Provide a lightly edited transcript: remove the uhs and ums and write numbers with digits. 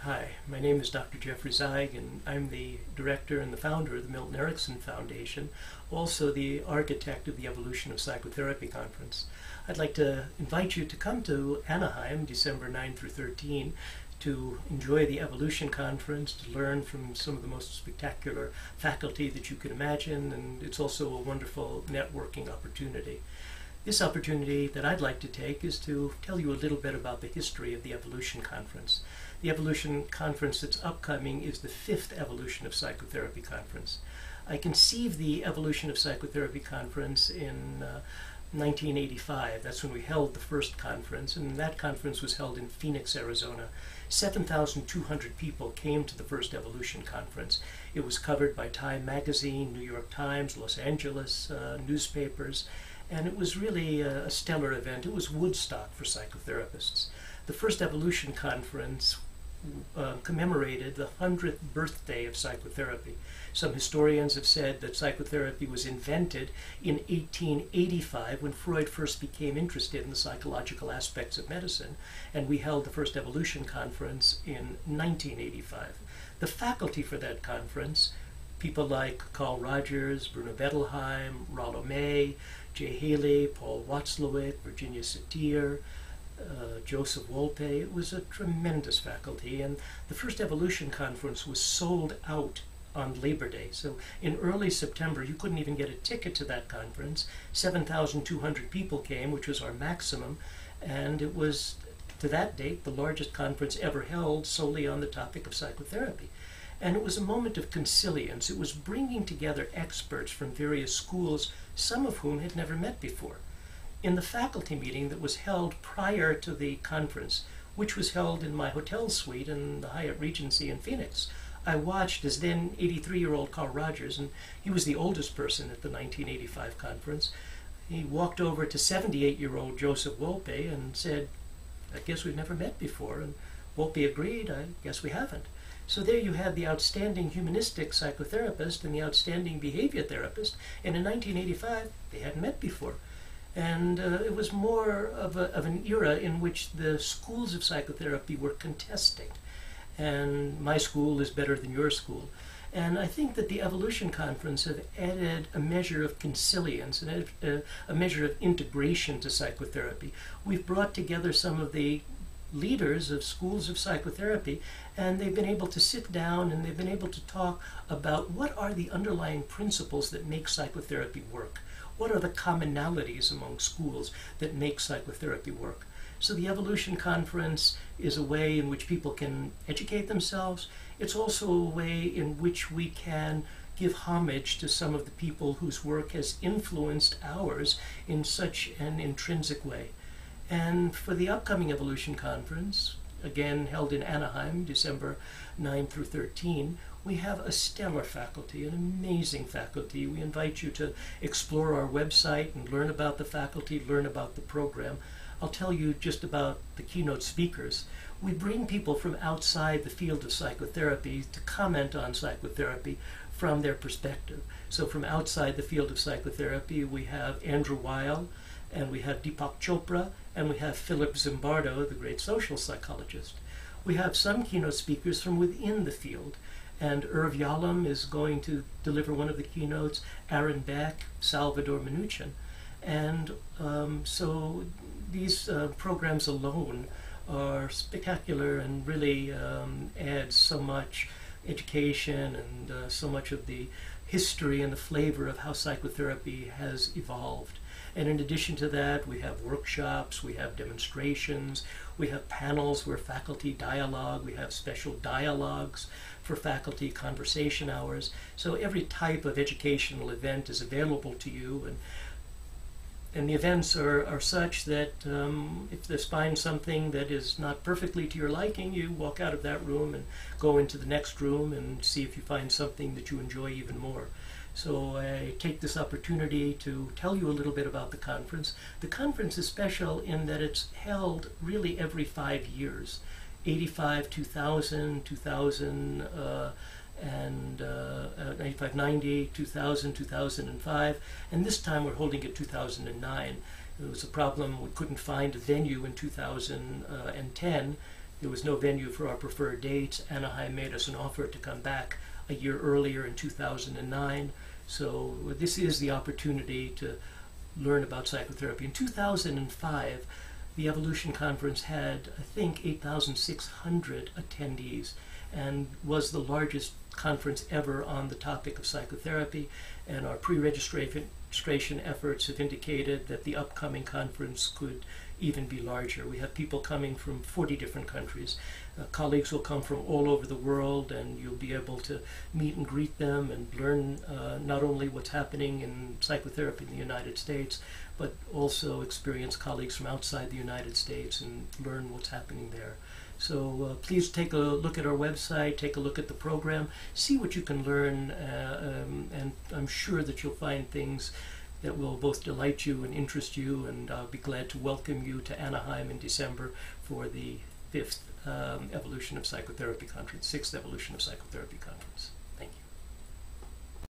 Hi, my name is Dr. Jeffrey Zeig, and I'm the director and the founder of the Milton Erickson Foundation, also the architect of the Evolution of Psychotherapy Conference. I'd like to invite you to come to Anaheim, December 9 through 13, to enjoy the Evolution Conference, to learn from some of the most spectacular faculty that you can imagine, and it's also a wonderful networking opportunity. This opportunity that I'd like to take is to tell you a little bit about the history of the Evolution Conference. The Evolution Conference that's upcoming is the 5th Evolution of Psychotherapy Conference. I conceived the Evolution of Psychotherapy Conference in 1985. That's when we held the first conference, and that conference was held in Phoenix, Arizona. 7,200 people came to the first Evolution Conference. It was covered by Time Magazine, New York Times, Los Angeles newspapers, and it was really a stellar event. It was Woodstock for psychotherapists. The first Evolution Conference commemorated the 100th birthday of psychotherapy. Some historians have said that psychotherapy was invented in 1885 when Freud first became interested in the psychological aspects of medicine, and we held the first Evolution Conference in 1985. The faculty for that conference, people like Carl Rogers, Bruno Bettelheim, Rollo May, Jay Haley, Paul Watzlawick, Virginia Satir, Joseph Wolpe. It was a tremendous faculty, and the first Evolution Conference was sold out on Labor Day. So in early September, you couldn't even get a ticket to that conference. 7,200 people came, which was our maximum, and it was, to that date, the largest conference ever held solely on the topic of psychotherapy. And it was a moment of consilience. It was bringing together experts from various schools, some of whom had never met before. In the faculty meeting that was held prior to the conference, which was held in my hotel suite in the Hyatt Regency in Phoenix, I watched as then 83-year-old Carl Rogers, and he was the oldest person at the 1985 conference. He walked over to 78-year-old Joseph Wolpe and said, "I guess we've never met before." And Wolpe agreed, "I guess we haven't." So there you had the outstanding humanistic psychotherapist and the outstanding behavior therapist, and in 1985 they hadn't met before. And it was more of an era in which the schools of psychotherapy were contesting. And my school is better than your school. And I think that the Evolution Conference have added a measure of consilience and a measure of integration to psychotherapy. We've brought together some of the leaders of schools of psychotherapy, and they've been able to sit down and they've been able to talk about what are the underlying principles that make psychotherapy work. What are the commonalities among schools that make psychotherapy work? So the Evolution Conference is a way in which people can educate themselves. It's also a way in which we can give homage to some of the people whose work has influenced ours in such an intrinsic way. And for the upcoming Evolution Conference, again held in Anaheim, December 9 through 13, we have a stellar faculty, an amazing faculty. We invite you to explore our website and learn about the faculty, learn about the program. I'll tell you just about the keynote speakers. We bring people from outside the field of psychotherapy to comment on psychotherapy from their perspective. So from outside the field of psychotherapy, we have Andrew Weil, and we have Deepak Chopra, and we have Philip Zimbardo, the great social psychologist. We have some keynote speakers from within the field, and Irv Yalom is going to deliver one of the keynotes, Aaron Beck, Salvador Minuchin. And so these programs alone are spectacular and really add so much education and so much of the history and the flavor of how psychotherapy has evolved. And in addition to that, we have workshops, we have demonstrations, we have panels where faculty dialogue, we have special dialogues for faculty, conversation hours. So every type of educational event is available to you, and the events are such that if they find something that is not perfectly to your liking, you walk out of that room and go into the next room and see if you find something that you enjoy even more. So I take this opportunity to tell you a little bit about the conference. The conference is special in that it's held really every 5 years. 85, 2000, 2000, and 95, 90, 2000, 2005, and this time we're holding it 2009. It was a problem, we couldn't find a venue in 2010 There was no venue for our preferred dates. Anaheim made us an offer to come back a year earlier in 2009. So this is the opportunity to learn about psychotherapy. In 2005, the Evolution Conference had, I think, 8,600 attendees and was the largest conference ever on the topic of psychotherapy. And our pre-registration efforts have indicated that the upcoming conference could even be larger. We have people coming from 40 different countries. Colleagues will come from all over the world, and you'll be able to meet and greet them and learn not only what's happening in psychotherapy in the United States, but also experience colleagues from outside the United States and learn what's happening there. So please take a look at our website, take a look at the program, see what you can learn, and I'm sure that you'll find things that will both delight you and interest you, and I'll be glad to welcome you to Anaheim in December for the 5th Evolution of Psychotherapy Conference, 6th Evolution of Psychotherapy Conference.